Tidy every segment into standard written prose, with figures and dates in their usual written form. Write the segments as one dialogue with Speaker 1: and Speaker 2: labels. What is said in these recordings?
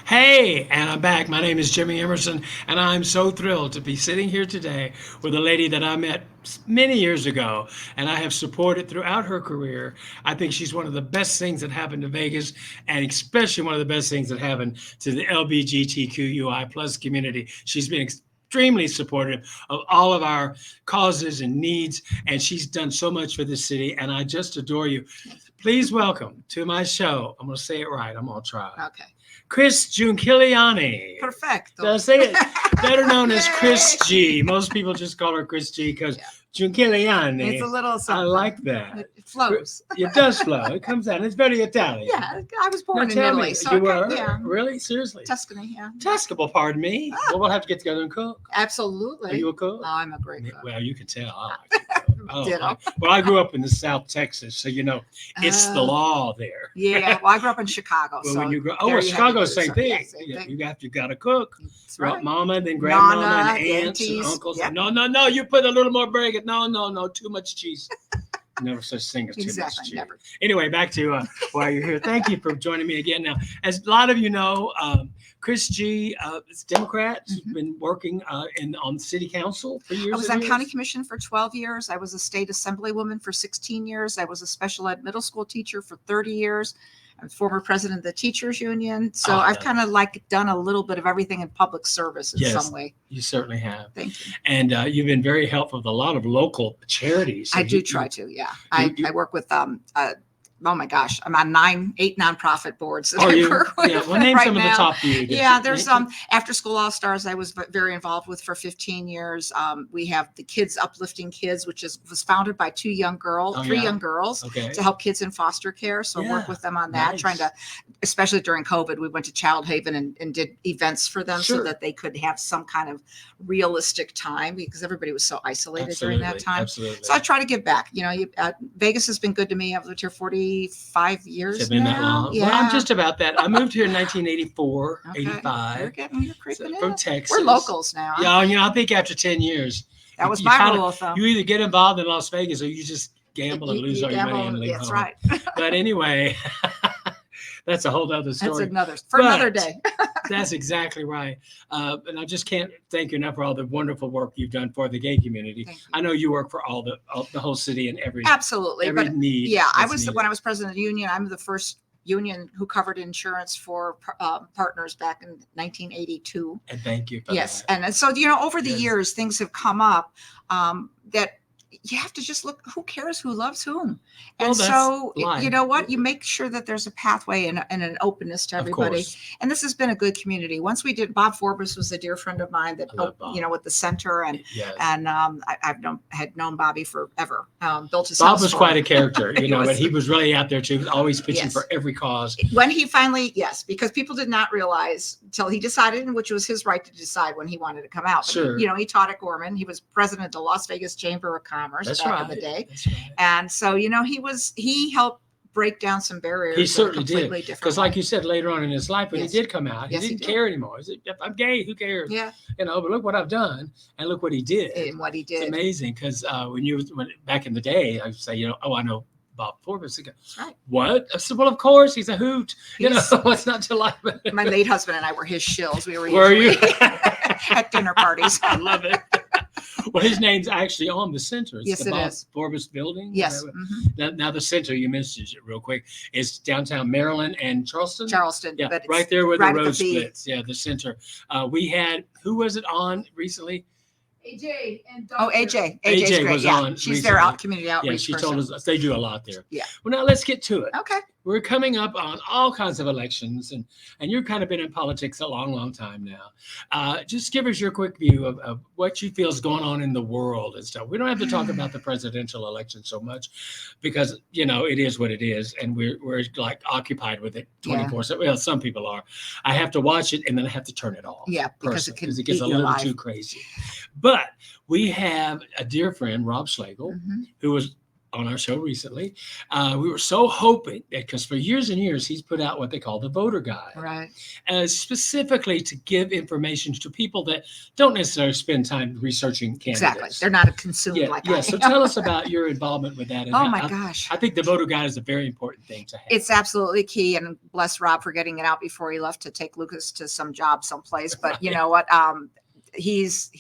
Speaker 1: Hey, and I'm back. My name is Jimmy Emerson, and I'm so thrilled to be sitting here today with a lady that I met many years ago, and I have supported throughout her career. I think she's one of the best things that happened to Vegas, and especially one of the best things that happened to the LGBTQI plus community. She's been extremely supportive of all of our causes and needs, and she's done so much for this city, and I just adore you. Please welcome to my show. I'm going to say it right. I'm going to try.
Speaker 2: Okay.
Speaker 1: Chris Giuliani.
Speaker 2: Perfecto.
Speaker 1: Did I say it? Better known as Chris G. Most people just call her Chris G because Giuliani.
Speaker 2: It's a little something.
Speaker 1: I like that.
Speaker 2: It flows.
Speaker 1: It does flow. It comes out. It's very Italian.
Speaker 2: Yeah, I was born
Speaker 1: Now
Speaker 2: in
Speaker 1: tell
Speaker 2: Italy.
Speaker 1: me,
Speaker 2: So
Speaker 1: you were?
Speaker 2: yeah.
Speaker 1: Really? Seriously?
Speaker 2: Tuscany, yeah.
Speaker 1: Tuscany, well, pardon me. Well, we'll have to get together and cook.
Speaker 2: Absolutely.
Speaker 1: Are you a cook?
Speaker 2: Oh, I'm a great cook.
Speaker 1: Well, you can tell. I like to cook.
Speaker 2: Ditto.
Speaker 1: Well, I grew up in the South Texas, so you know it's the law there.
Speaker 2: Yeah, well, I grew up in Chicago.
Speaker 1: Well,
Speaker 2: so
Speaker 1: when you grow,
Speaker 2: there
Speaker 1: well,
Speaker 2: you
Speaker 1: Chicago,
Speaker 2: have to do
Speaker 1: same
Speaker 2: something.
Speaker 1: thing.
Speaker 2: Yeah, same
Speaker 1: Yeah,
Speaker 2: thing.
Speaker 1: you got to cook.
Speaker 2: That's right.
Speaker 1: Mama, then grandmama,
Speaker 2: Nana,
Speaker 1: and aunts and
Speaker 2: aunties.
Speaker 1: uncles.
Speaker 2: Yep.
Speaker 1: No. You put a little more bread. No. Too much cheese. Never such thing as too much
Speaker 2: Exactly,
Speaker 1: cheese.
Speaker 2: never.
Speaker 1: Anyway, back to why you're here. Thank you for joining me again. Now, as a lot of you know, Chris G. is Democrat.
Speaker 2: Mhm.
Speaker 1: Been working on city council for years.
Speaker 2: I was
Speaker 1: and
Speaker 2: on
Speaker 1: years.
Speaker 2: county commission for 12 years. I was a state assemblywoman for 16 years. I was a special ed middle school teacher for 30 years. I'm former president of the teachers union. So
Speaker 1: Oh,
Speaker 2: I've
Speaker 1: yeah.
Speaker 2: kind of like done a little bit of everything in public service in
Speaker 1: Yes.
Speaker 2: some way.
Speaker 1: You certainly have.
Speaker 2: Thank you.
Speaker 1: And you've been very helpful with a lot of local charities. So
Speaker 2: I do
Speaker 1: you-
Speaker 2: try to, yeah.
Speaker 1: you-
Speaker 2: I work with oh my gosh, I'm on 8 nonprofit boards that
Speaker 1: Are
Speaker 2: I
Speaker 1: you?
Speaker 2: work with
Speaker 1: Yeah. Well, name
Speaker 2: right
Speaker 1: some of the
Speaker 2: now.
Speaker 1: top few.
Speaker 2: Yeah, there's After School All Stars. I was very involved with for 15 years. We have the Kids Uplifting Kids, which was founded by three young girls,
Speaker 1: Okay.
Speaker 2: to help kids in foster care. So I
Speaker 1: Yeah,
Speaker 2: work with them on that,
Speaker 1: nice.
Speaker 2: trying to, especially during COVID, we went to Child Haven and did events for them
Speaker 1: Sure.
Speaker 2: so that they could have some kind of realistic time because everybody was so isolated during that time.
Speaker 1: Absolutely.
Speaker 2: So I try to give back. You know, Vegas has been good to me. I've lived here 45 years
Speaker 1: It's been
Speaker 2: now.
Speaker 1: that long.
Speaker 2: Yeah.
Speaker 1: Well, I'm just about that. I moved here in 1984,
Speaker 2: Okay.
Speaker 1: 85
Speaker 2: You're creeping
Speaker 1: from
Speaker 2: in.
Speaker 1: Texas.
Speaker 2: We're locals now.
Speaker 1: Yeah, I think after 10 years,
Speaker 2: That was
Speaker 1: you
Speaker 2: my
Speaker 1: kinda-
Speaker 2: rule of thumb.
Speaker 1: you either get involved in Las Vegas or you just gamble and lose
Speaker 2: You
Speaker 1: all your money
Speaker 2: gamble,
Speaker 1: and leave
Speaker 2: That's
Speaker 1: home.
Speaker 2: right.
Speaker 1: But anyway, that's a whole other
Speaker 2: That's
Speaker 1: story.
Speaker 2: another day.
Speaker 1: That's exactly right. And I just can't thank you enough for all the wonderful work you've done for the gay community.
Speaker 2: Thank you.
Speaker 1: I know you work for all the whole city and every
Speaker 2: Absolutely.
Speaker 1: every
Speaker 2: But
Speaker 1: need.
Speaker 2: yeah,
Speaker 1: that's
Speaker 2: when I was president of the union, I'm the first union who covered insurance for partners back in 1982.
Speaker 1: And thank you for
Speaker 2: Yes.
Speaker 1: that.
Speaker 2: And so, over the
Speaker 1: Yes.
Speaker 2: years, things have come up that you have to just look, who cares who loves whom?
Speaker 1: Well,
Speaker 2: And
Speaker 1: that's
Speaker 2: so,
Speaker 1: life.
Speaker 2: you know what? You make sure that there's a pathway and an openness to
Speaker 1: Of
Speaker 2: everybody.
Speaker 1: course.
Speaker 2: And this has been a good community. Once we did, Bob Forbes was a dear friend of mine that,
Speaker 1: I love Bob.
Speaker 2: with the center
Speaker 1: Yes.
Speaker 2: and had known Bobby forever. Built his
Speaker 1: Bob
Speaker 2: house.
Speaker 1: was
Speaker 2: for
Speaker 1: quite
Speaker 2: him.
Speaker 1: a character,
Speaker 2: He
Speaker 1: but
Speaker 2: was.
Speaker 1: he was really out there too, always pitching
Speaker 2: Yes.
Speaker 1: for every cause.
Speaker 2: When he finally, yes, because people did not realize until he decided, and which was his right to decide when he wanted to come out. But
Speaker 1: Sure.
Speaker 2: he taught at Gorman. He was president of the Las Vegas Chamber of Commerce
Speaker 1: That's
Speaker 2: back
Speaker 1: right.
Speaker 2: in the day.
Speaker 1: That's right.
Speaker 2: And so, he helped break down some barriers.
Speaker 1: He
Speaker 2: in a
Speaker 1: certainly did.
Speaker 2: completely different
Speaker 1: Because,
Speaker 2: way.
Speaker 1: like you said, later on in his life, when
Speaker 2: Yes.
Speaker 1: he did come out,
Speaker 2: Yes,
Speaker 1: he
Speaker 2: he
Speaker 1: didn't
Speaker 2: did.
Speaker 1: care anymore. He said, if I'm gay, who cares?
Speaker 2: Yeah,
Speaker 1: But look what I've done, and look what he did.
Speaker 2: and what he
Speaker 1: It's
Speaker 2: did.
Speaker 1: amazing because when back in the day, I would say, I know Bob Forbes. I go,
Speaker 2: That's right.
Speaker 1: what? I said, well, of course, he's a hoot.
Speaker 2: He's-
Speaker 1: It's not till I.
Speaker 2: My late husband and I were his shills. We were
Speaker 1: Were you?
Speaker 2: usually at dinner parties.
Speaker 1: I love it. Well, his name's actually on the center. It's
Speaker 2: Yes,
Speaker 1: the
Speaker 2: it
Speaker 1: Bob
Speaker 2: is.
Speaker 1: Forbes building.
Speaker 2: Yes. Mhm.
Speaker 1: Now the center, you mentioned it real quick, is downtown Maryland and Charleston.
Speaker 2: Charleston.
Speaker 1: Yeah,
Speaker 2: but it's
Speaker 1: right there where
Speaker 2: right
Speaker 1: the
Speaker 2: at
Speaker 1: road
Speaker 2: V.
Speaker 1: splits. Yeah, the center. We had, who was it on recently?
Speaker 3: AJ and
Speaker 2: Oh,
Speaker 3: Dr.
Speaker 2: AJ. AJ's
Speaker 1: AJ
Speaker 2: great.
Speaker 1: was
Speaker 2: Yeah.
Speaker 1: on
Speaker 2: She's their
Speaker 1: recently.
Speaker 2: community
Speaker 1: Yeah,
Speaker 2: outreach
Speaker 1: she
Speaker 2: person.
Speaker 1: told us they do a lot there.
Speaker 2: Yeah.
Speaker 1: Well, now let's get to it.
Speaker 2: Okay.
Speaker 1: We're coming up on all kinds of elections, and you've kind of been in politics a long, long time now. Just give us your quick view of what you feel is going on in the world and stuff. We don't have to talk about the presidential election so much because it is what it is, and we're like occupied with it 24/7. Well, some people are. I have to watch it and then I have to turn it off.
Speaker 2: Yeah, because
Speaker 1: personally,
Speaker 2: it can
Speaker 1: it gets
Speaker 2: eat
Speaker 1: a
Speaker 2: you
Speaker 1: little
Speaker 2: alive.
Speaker 1: too crazy. But we have a dear friend, Rob Schlegel,
Speaker 2: Mhm.
Speaker 1: who was on our show recently. We were so hoping that because for years and years he's put out what they call the voter guide,
Speaker 2: Right.
Speaker 1: specifically to give information to people that don't necessarily spend time researching
Speaker 2: Exactly.
Speaker 1: candidates.
Speaker 2: They're not consumed
Speaker 1: Yeah,
Speaker 2: like
Speaker 1: yeah.
Speaker 2: I
Speaker 1: So
Speaker 2: am.
Speaker 1: tell us about your involvement with that. And
Speaker 2: Oh my gosh.
Speaker 1: I think the voter guide is a very important thing to have.
Speaker 2: It's absolutely key, and bless Rob for getting it out before he left to take Lucas to some job someplace. But you know what? He's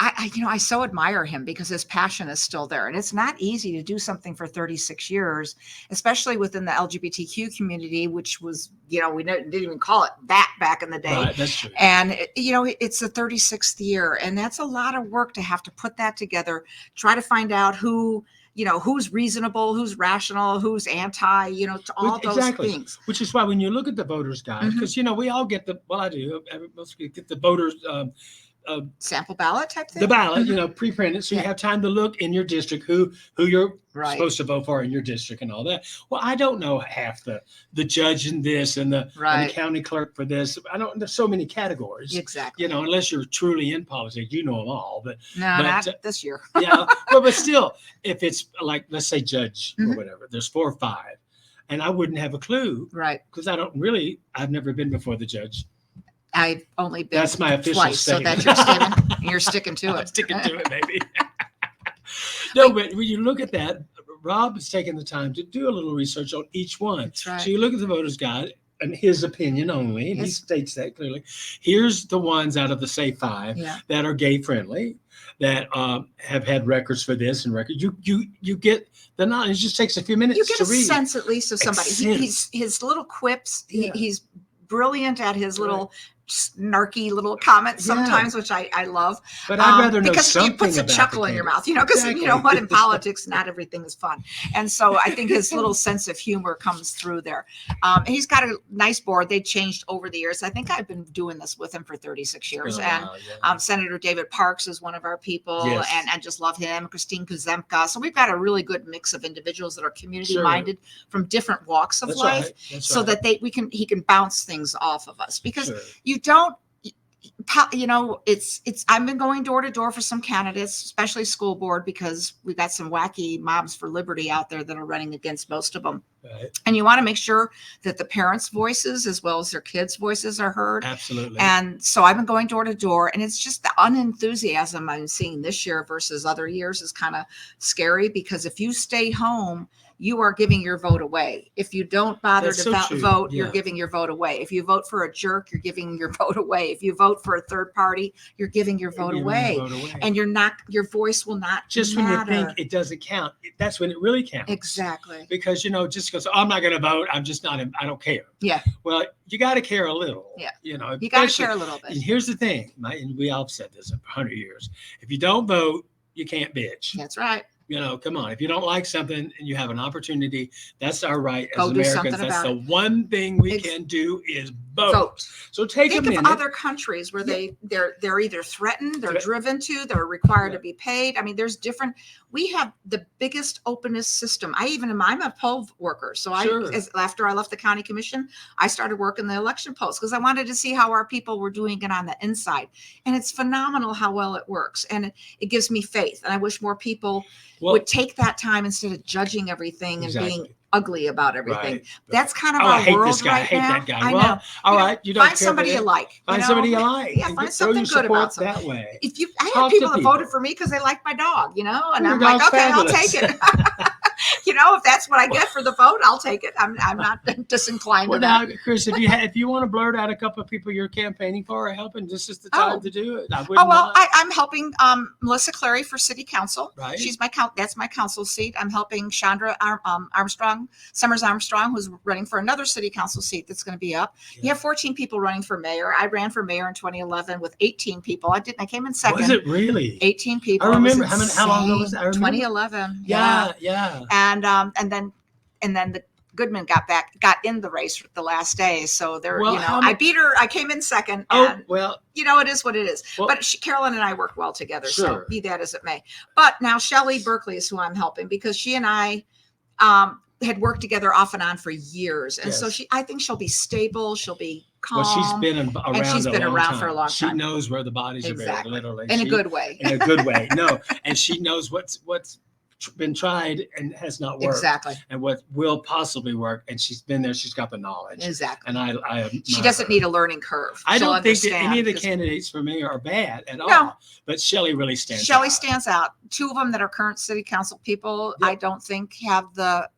Speaker 2: I so admire him because his passion is still there. And it's not easy to do something for 36 years, especially within the LGBTQ community, which was, we didn't even call it that back in the day.
Speaker 1: Right, that's true.
Speaker 2: And, it's the 36th year, and that's a lot of work to have to put that together, try to find out who's reasonable, who's rational, who's anti, to all those things.
Speaker 1: Which is why when you look at the voters guide, because, we all get I do, most people get the voters
Speaker 2: sample ballot type thing.
Speaker 1: The ballot, pre-printed, so you have time to look in your district who you're
Speaker 2: Right.
Speaker 1: supposed to vote for in your district and all that. Well, I don't know half the judge in this and the county clerk for this. There's so many categories.
Speaker 2: Exactly.
Speaker 1: Unless you're truly in politics, you know them all. But
Speaker 2: not this year.
Speaker 1: Yeah, but still, if it's like, let's say judge or whatever, there's 4 or 5, and I wouldn't have a clue,
Speaker 2: right?
Speaker 1: Because I've never been before the judge.
Speaker 2: I've only been
Speaker 1: that's my official
Speaker 2: twice,
Speaker 1: statement.
Speaker 2: so that's your statement. You're sticking to it.
Speaker 1: I'm sticking to it, baby. No, but when you look at that, Rob has taken the time to do a little research on each one.
Speaker 2: That's right.
Speaker 1: So you look at the voters guide and his opinion only, and he states that clearly. Here's the ones out of the say 5 that are gay friendly, that have had records for this and records. You get the knowledge. It just takes a few minutes.
Speaker 2: You get
Speaker 1: to
Speaker 2: a
Speaker 1: read.
Speaker 2: sense at least of somebody. He's his little quips. He's brilliant at his little snarky little comments sometimes, which I love.
Speaker 1: But I'd rather know
Speaker 2: because
Speaker 1: something
Speaker 2: it puts a
Speaker 1: about
Speaker 2: chuckle in your mouth, because you know what, in politics, not everything is fun. And so I think his little sense of humor comes through there. And he's got a nice board. They changed over the years. I think I've been doing this with him for 36 years. And Senator David Parks is one of our people, and I just love him. Christine Kuzemka. So we've got a really good mix of individuals that are community minded from different walks of life, so that he can bounce things off of us, because you don't, I've been going door to door for some candidates, especially school board, because we've got some wacky Moms for Liberty out there that are running against most of them. Right. And you want to make sure that the parents' voices as well as their kids' voices are heard.
Speaker 1: Absolutely.
Speaker 2: And so I've been going door to door, and it's just the unenthusiasm I'm seeing this year versus other years is kind of scary, because if you stay home, you are giving your vote away. If you don't bother to vote, you're giving your vote away. If you vote for a jerk, you're giving your vote away. If you vote for a third party, you're giving your vote away. And your voice will not
Speaker 1: just
Speaker 2: matter.
Speaker 1: When you think it doesn't count, that's when it really counts.
Speaker 2: Exactly.
Speaker 1: Because, just because I'm not going to vote, I'm just not, I don't care.
Speaker 2: Yeah.
Speaker 1: Well, you got to care a little.
Speaker 2: Yeah.
Speaker 1: You
Speaker 2: got to care a little bit.
Speaker 1: And here's the thing, and we all have said this for 100 years. If you don't vote, you can't bitch.
Speaker 2: That's right.
Speaker 1: Come on. If you don't like something and you have an opportunity, that's our right as
Speaker 2: Go do
Speaker 1: Americans. That's the one thing we can do is vote. So think a minute.
Speaker 2: Of other countries where they're either threatened, they're driven to, they're required to be paid. I mean, there's different. We have the biggest openness system. I'm a poll worker. So after I left the county commission, I started working the election polls because I wanted to see how our people were doing it on the inside. And it's phenomenal how well it works. And it gives me faith. And I wish more people would take that time instead of judging everything and being ugly about everything. Right. That's kind of our world right now. I hate that guy.
Speaker 1: I know. All right, you don't
Speaker 2: find somebody you like.
Speaker 1: Find somebody you like.
Speaker 2: Yeah, find something good about them.
Speaker 1: That way.
Speaker 2: I had people that voted for me because they liked my dog, and I'm like, okay, I'll take it. If that's what I get for the vote, I'll take it. I'm not disinclined to that.
Speaker 1: Now, Chris, if you want to blurt out a couple of people you're campaigning for or helping, this is the time to do it.
Speaker 2: I'm helping Melissa Clary for city council.
Speaker 1: Right.
Speaker 2: She's that's my council seat. I'm helping Chandra Summers Armstrong, who's running for another city council seat that's going to be up. Yeah. You have 14 people running for mayor. I ran for mayor in 2011 with 18 people. I came in second.
Speaker 1: Was it really?
Speaker 2: 18 people.
Speaker 1: I remember. How long ago was that?
Speaker 2: 2011.
Speaker 1: Yeah.
Speaker 2: And then the Goodman got in the race the last day. So I beat her. I came in second. And, it is what it is. Well, but Carolyn and I work well together. Sure. So be that as it may. But now Shelley Berkeley is who I'm helping, because she and I had worked together off and on for years. And so I think she'll be stable. She'll be calm.
Speaker 1: Well, she's been around
Speaker 2: for a long time.
Speaker 1: She knows where the bodies are buried, literally.
Speaker 2: In a good way.
Speaker 1: In a good way. No. And she knows what's been tried and has not worked.
Speaker 2: Exactly.
Speaker 1: And what will possibly work. And she's been there. She's got the knowledge.
Speaker 2: Exactly.
Speaker 1: And I
Speaker 2: she doesn't need a learning curve.
Speaker 1: I
Speaker 2: She'll
Speaker 1: don't think that
Speaker 2: understand
Speaker 1: any of the
Speaker 2: because-
Speaker 1: candidates for me are bad at
Speaker 2: No.
Speaker 1: all. But Shelley really stands out.
Speaker 2: Shelley stands out. Two of them that are current city council people,
Speaker 1: Yep.
Speaker 2: I don't think have the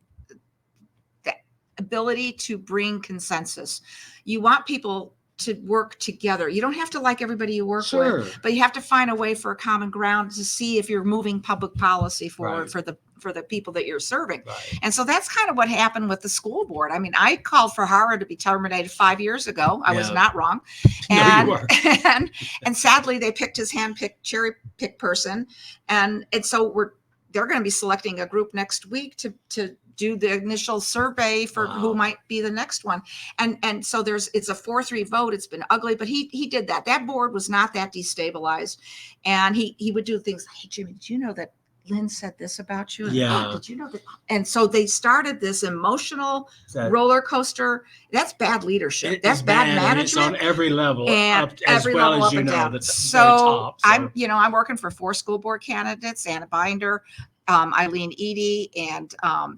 Speaker 2: ability to bring consensus. You want people to work together. You don't have to like everybody you work
Speaker 1: Sure.
Speaker 2: with, but you have to find a way for a common ground to see if you're moving public policy forward
Speaker 1: Right.
Speaker 2: for the people that you're serving.
Speaker 1: Right.
Speaker 2: And so that's kind of what happened with the school board. I mean, I called for Hara to be terminated 5 years ago. I was
Speaker 1: Yeah.
Speaker 2: not wrong.
Speaker 1: No,
Speaker 2: And,
Speaker 1: you were.
Speaker 2: and sadly they picked his hand-picked, cherry-picked person. And so they're going to be selecting a group next week to do the initial survey for
Speaker 1: Wow.
Speaker 2: who might be the next one. And so it's a 4-3 vote. It's been ugly, but he did that. That board was not that destabilized. And he would do things like, hey, Jimmy, did you know that Lynn said this about you? And,
Speaker 1: Yeah.
Speaker 2: did you know that? And so they started this emotional
Speaker 1: That-
Speaker 2: roller coaster. That's bad leadership.
Speaker 1: It
Speaker 2: That's
Speaker 1: is
Speaker 2: bad
Speaker 1: and it's
Speaker 2: management.
Speaker 1: on every level,
Speaker 2: And
Speaker 1: up, as
Speaker 2: every
Speaker 1: well
Speaker 2: level
Speaker 1: as
Speaker 2: up
Speaker 1: you
Speaker 2: and
Speaker 1: know,
Speaker 2: down.
Speaker 1: the
Speaker 2: So
Speaker 1: top.
Speaker 2: I'm working for 4 school board candidates: Anna Binder, Eileen Eady, and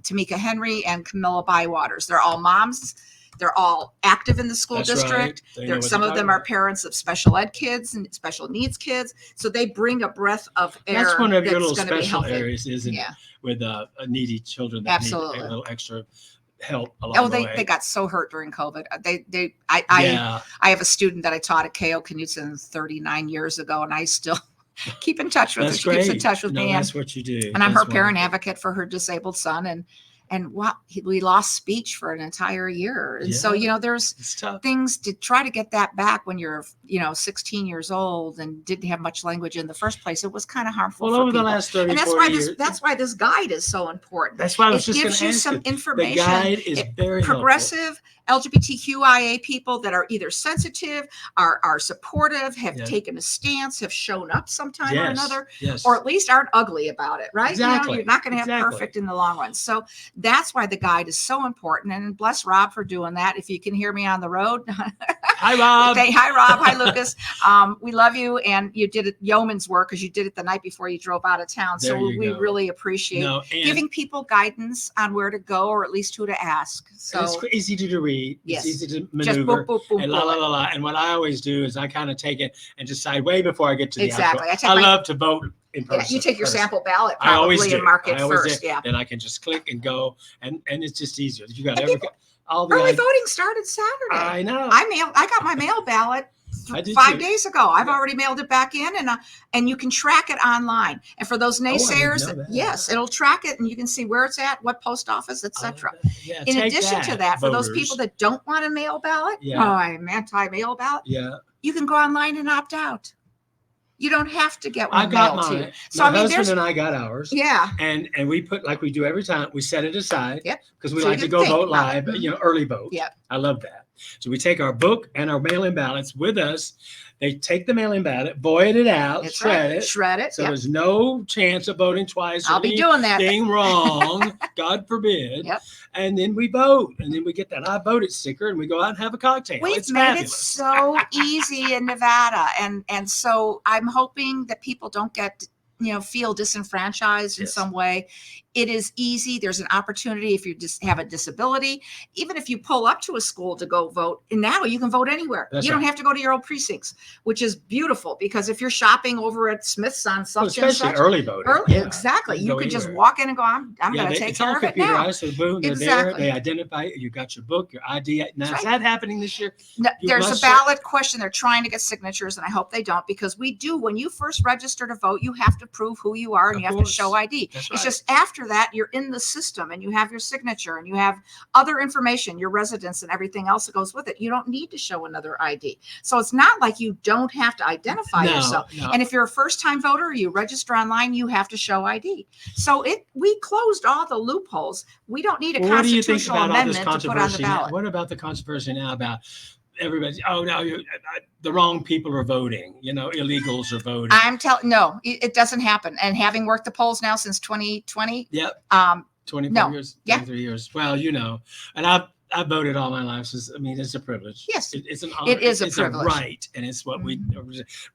Speaker 2: Tamika Henry, and Camilla Bywaters. They're all moms. They're all active in the school
Speaker 1: That's
Speaker 2: district.
Speaker 1: right. They know what
Speaker 2: Some
Speaker 1: they're
Speaker 2: of them
Speaker 1: talking
Speaker 2: are
Speaker 1: about.
Speaker 2: parents of special ed kids and special needs kids. So they bring a breath of air.
Speaker 1: That's one of your little
Speaker 2: gonna be
Speaker 1: special
Speaker 2: healthy.
Speaker 1: areas, isn't
Speaker 2: Yeah.
Speaker 1: it? With needy children that
Speaker 2: Absolutely.
Speaker 1: need a little extra help along
Speaker 2: Oh,
Speaker 1: the way.
Speaker 2: they got so hurt during COVID. I
Speaker 1: Yeah.
Speaker 2: have a student that I taught at K.O. Knudsen 39 years ago, and I still keep in touch with her.
Speaker 1: That's
Speaker 2: She keeps in
Speaker 1: great.
Speaker 2: touch with
Speaker 1: No,
Speaker 2: me. And
Speaker 1: that's what you do.
Speaker 2: I'm her
Speaker 1: That's
Speaker 2: parent
Speaker 1: wonderful.
Speaker 2: advocate for her disabled son, and we lost speech for an entire year. And so
Speaker 1: Yeah.
Speaker 2: there's
Speaker 1: It's tough.
Speaker 2: things to try to get that back when you're 16 years old and didn't have much language in the first place. It was kind of harmful
Speaker 1: Well,
Speaker 2: for
Speaker 1: over the
Speaker 2: people.
Speaker 1: last 30,
Speaker 2: And that's
Speaker 1: 40
Speaker 2: why
Speaker 1: years.
Speaker 2: that's why this guide is so important.
Speaker 1: That's why I was
Speaker 2: It
Speaker 1: just going
Speaker 2: gives
Speaker 1: to
Speaker 2: you
Speaker 1: ask
Speaker 2: some
Speaker 1: you. The
Speaker 2: information.
Speaker 1: guide is very
Speaker 2: Progressive LGBTQIA people that are either sensitive, are supportive, have
Speaker 1: Yeah.
Speaker 2: taken a stance, have shown up sometime
Speaker 1: helpful.
Speaker 2: or
Speaker 1: Yes.
Speaker 2: another,
Speaker 1: Yes.
Speaker 2: or at least aren't ugly about it, right?
Speaker 1: Exactly.
Speaker 2: You're not going to have
Speaker 1: Exactly.
Speaker 2: perfect in the long run. So that's why the guide is so important. And bless Rob for doing that. If you can hear me on the road,
Speaker 1: Hi, Rob.
Speaker 2: hi Rob, hi Lucas. We love you, and you did it yeoman's work because you did it the night before you drove out of town. So
Speaker 1: There you
Speaker 2: we
Speaker 1: go.
Speaker 2: really appreciate
Speaker 1: No, and
Speaker 2: giving people guidance on where to go, or at least who to ask. So
Speaker 1: it's easy to read.
Speaker 2: Yes.
Speaker 1: It's easy to
Speaker 2: just
Speaker 1: maneuver.
Speaker 2: boom, boom, boom,
Speaker 1: And la la
Speaker 2: boom.
Speaker 1: la la. And what I always do is I kind of take it and decide way before I get to the
Speaker 2: Exactly.
Speaker 1: actual.
Speaker 2: I take my-
Speaker 1: love to vote in
Speaker 2: Yeah,
Speaker 1: person.
Speaker 2: you take your
Speaker 1: first.
Speaker 2: sample ballot
Speaker 1: I always
Speaker 2: probably
Speaker 1: do.
Speaker 2: and mark it
Speaker 1: I always
Speaker 2: first.
Speaker 1: do.
Speaker 2: Yeah.
Speaker 1: Then I can just click and go, and it's just easier. You got
Speaker 2: And
Speaker 1: every all the
Speaker 2: Early
Speaker 1: ideas.
Speaker 2: voting started Saturday.
Speaker 1: I know.
Speaker 2: I got my mail ballot
Speaker 1: I did
Speaker 2: 5
Speaker 1: too.
Speaker 2: days ago. I've
Speaker 1: Yeah.
Speaker 2: already mailed it back in, and you can track it online. And for those
Speaker 1: Oh, I didn't
Speaker 2: naysayers,
Speaker 1: know that.
Speaker 2: yes, it'll track it, and you can see where it's at, what post office, etc.
Speaker 1: Yeah,
Speaker 2: In
Speaker 1: take
Speaker 2: addition to that, for those
Speaker 1: voters.
Speaker 2: people that don't want a mail ballot,
Speaker 1: Yeah.
Speaker 2: I'm anti-mail ballot,
Speaker 1: Yeah,
Speaker 2: you can go online and opt out. You don't have to get
Speaker 1: I
Speaker 2: one
Speaker 1: got
Speaker 2: mailed to you.
Speaker 1: mine.
Speaker 2: So
Speaker 1: My
Speaker 2: I mean,
Speaker 1: husband
Speaker 2: there's
Speaker 1: and I got ours.
Speaker 2: yeah,
Speaker 1: And we put, like we do every time, we set it aside.
Speaker 2: Yep.
Speaker 1: Because we
Speaker 2: So you
Speaker 1: like to
Speaker 2: can
Speaker 1: go
Speaker 2: think
Speaker 1: vote
Speaker 2: about it.
Speaker 1: live, early vote.
Speaker 2: Yep.
Speaker 1: I love that. So we take our book and our mail-in ballots with us. They take the mail-in ballot, void it out,
Speaker 2: that's
Speaker 1: shred
Speaker 2: right.
Speaker 1: it.
Speaker 2: Shred it.
Speaker 1: So
Speaker 2: Yep.
Speaker 1: there's no chance of voting twice.
Speaker 2: I'll be doing that.
Speaker 1: Anything wrong, God forbid.
Speaker 2: Yep.
Speaker 1: And then we vote, and then we get that I voted sticker, and we go out and have a cocktail.
Speaker 2: We've
Speaker 1: It's
Speaker 2: made
Speaker 1: fabulous.
Speaker 2: it so easy in Nevada, and so I'm hoping that people don't get feel disenfranchised in
Speaker 1: Yes.
Speaker 2: some way. It is easy. There's an opportunity if you just have a disability, even if you pull up to a school to go vote. And now you can vote anywhere.
Speaker 1: That's
Speaker 2: you don't
Speaker 1: right.
Speaker 2: have to go to your old precincts, which is beautiful because if you're shopping over at Smith's on
Speaker 1: Well,
Speaker 2: such and
Speaker 1: especially
Speaker 2: such,
Speaker 1: early voting.
Speaker 2: early,
Speaker 1: Yeah.
Speaker 2: exactly. You
Speaker 1: go
Speaker 2: can just
Speaker 1: anywhere.
Speaker 2: walk in and go, I'm going to take
Speaker 1: it's all
Speaker 2: care of it now.
Speaker 1: computerized. So boom, they're there.
Speaker 2: Exactly.
Speaker 1: They identify it. You got your book, your ID. Now,
Speaker 2: That's
Speaker 1: is
Speaker 2: right.
Speaker 1: that happening this year?
Speaker 2: No,
Speaker 1: You
Speaker 2: there's a
Speaker 1: must
Speaker 2: ballot question. They're trying to get signatures, and I hope they don't, because we do. When you first register to vote, you have to prove who you are, and
Speaker 1: Of
Speaker 2: you have
Speaker 1: course.
Speaker 2: to show ID.
Speaker 1: That's
Speaker 2: It's
Speaker 1: right.
Speaker 2: just after that, you're in the system, and you have your signature, and you have other information, your residence, and everything else that goes with it. You don't need to show another ID. So it's not like you don't have to identify yourself.
Speaker 1: No.
Speaker 2: And if you're a first-time voter, you register online, you have to show ID. So we closed all the loopholes. We don't need a
Speaker 1: Well, what do you think
Speaker 2: constitutional
Speaker 1: about all this
Speaker 2: amendment to put on the
Speaker 1: controversy now?
Speaker 2: ballot.
Speaker 1: What about the controversy now about everybody? Oh no, the wrong people are voting. Illegals are voting.
Speaker 2: I'm telling no, it doesn't happen. And having worked the polls now since 2020,
Speaker 1: Yep. 24
Speaker 2: No.
Speaker 1: years,
Speaker 2: Yeah.
Speaker 1: 23 years. Well, and I voted all my life. So I mean, it's a privilege.
Speaker 2: Yes,
Speaker 1: It's an honor.
Speaker 2: it is a
Speaker 1: it's
Speaker 2: privilege.
Speaker 1: a right, and it's what we.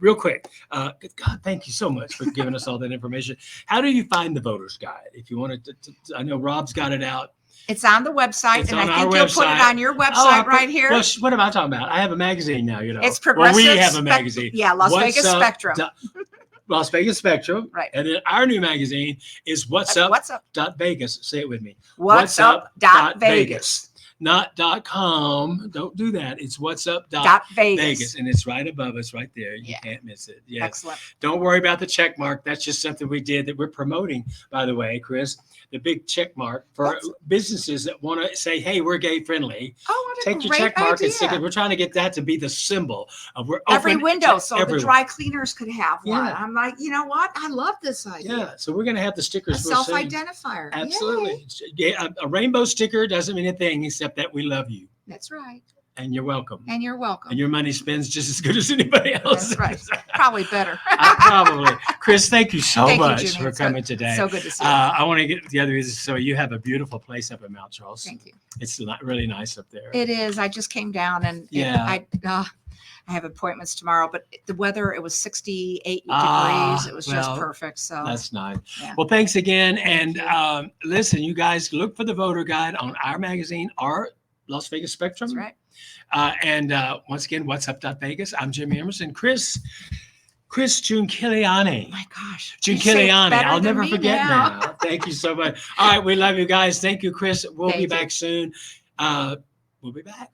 Speaker 1: Real quick, God, thank you so much for giving us all that information. How do you find the voters guide? If you wanted to, I know Rob's got it out.
Speaker 2: It's on the website,
Speaker 1: It's
Speaker 2: and
Speaker 1: on
Speaker 2: I
Speaker 1: our
Speaker 2: think you'll put it
Speaker 1: website.
Speaker 2: on your website right here.
Speaker 1: Well, what am I talking about? I have a magazine now. You know,
Speaker 2: It's
Speaker 1: well,
Speaker 2: Progressive.
Speaker 1: we have a magazine.
Speaker 2: Yeah, Las Vegas Spectrum.
Speaker 1: Las Vegas Spectrum.
Speaker 2: Right.
Speaker 1: And then our new magazine is What's Up. Vegas. Say it with me.
Speaker 2: What's Up. Vegas.
Speaker 1: Not .com. Don't do that. It's What's Up.
Speaker 2: Vegas.
Speaker 1: And it's right above us right there. You can't miss it. Yes.
Speaker 2: Excellent.
Speaker 1: Don't worry about the check mark. That's just something we did that we're promoting, by the way, Chris. The big check mark for businesses that want to say, hey, we're gay friendly.
Speaker 2: Oh, what a
Speaker 1: Take your
Speaker 2: great
Speaker 1: check mark
Speaker 2: idea.
Speaker 1: and stick it. We're trying to get that to be the symbol of we're
Speaker 2: every
Speaker 1: open
Speaker 2: window, so
Speaker 1: everyone.
Speaker 2: the dry cleaners could have one.
Speaker 1: Yeah.
Speaker 2: I'm like, you know what? I love this idea.
Speaker 1: Yeah, so we're going to have the
Speaker 2: A
Speaker 1: stickers. real soon.
Speaker 2: self-identifier.
Speaker 1: Absolutely.
Speaker 2: Yay.
Speaker 1: Yeah, a rainbow sticker doesn't mean a thing except that we love you.
Speaker 2: That's right.
Speaker 1: And you're welcome.
Speaker 2: And you're welcome.
Speaker 1: And your money spends just as good as anybody else.
Speaker 2: That's right. Probably better.
Speaker 1: Probably. Chris, thank you so much
Speaker 2: Jimmy.
Speaker 1: for coming today.
Speaker 2: So good to see you.
Speaker 1: I want to get the other reason. So you have a beautiful place up in Mount Charles.
Speaker 2: Thank you.
Speaker 1: It's really nice up there.
Speaker 2: It is. I just came down and I have appointments tomorrow, but the weather, it was 68 degrees. It was just perfect. So
Speaker 1: that's nice.
Speaker 2: Yeah.
Speaker 1: Well, thanks again. And listen, you guys look for the voter guide on our magazine, our Las Vegas Spectrum.
Speaker 2: That's right.
Speaker 1: And once again, What's Up Vegas. I'm Jimmy Emerson. Chris Giunkiliani.
Speaker 2: My gosh.
Speaker 1: Giunkiliani. I'll never forget now. Thank you so much. All right. We love you guys. Thank you, Chris. We'll be back soon. We'll be back.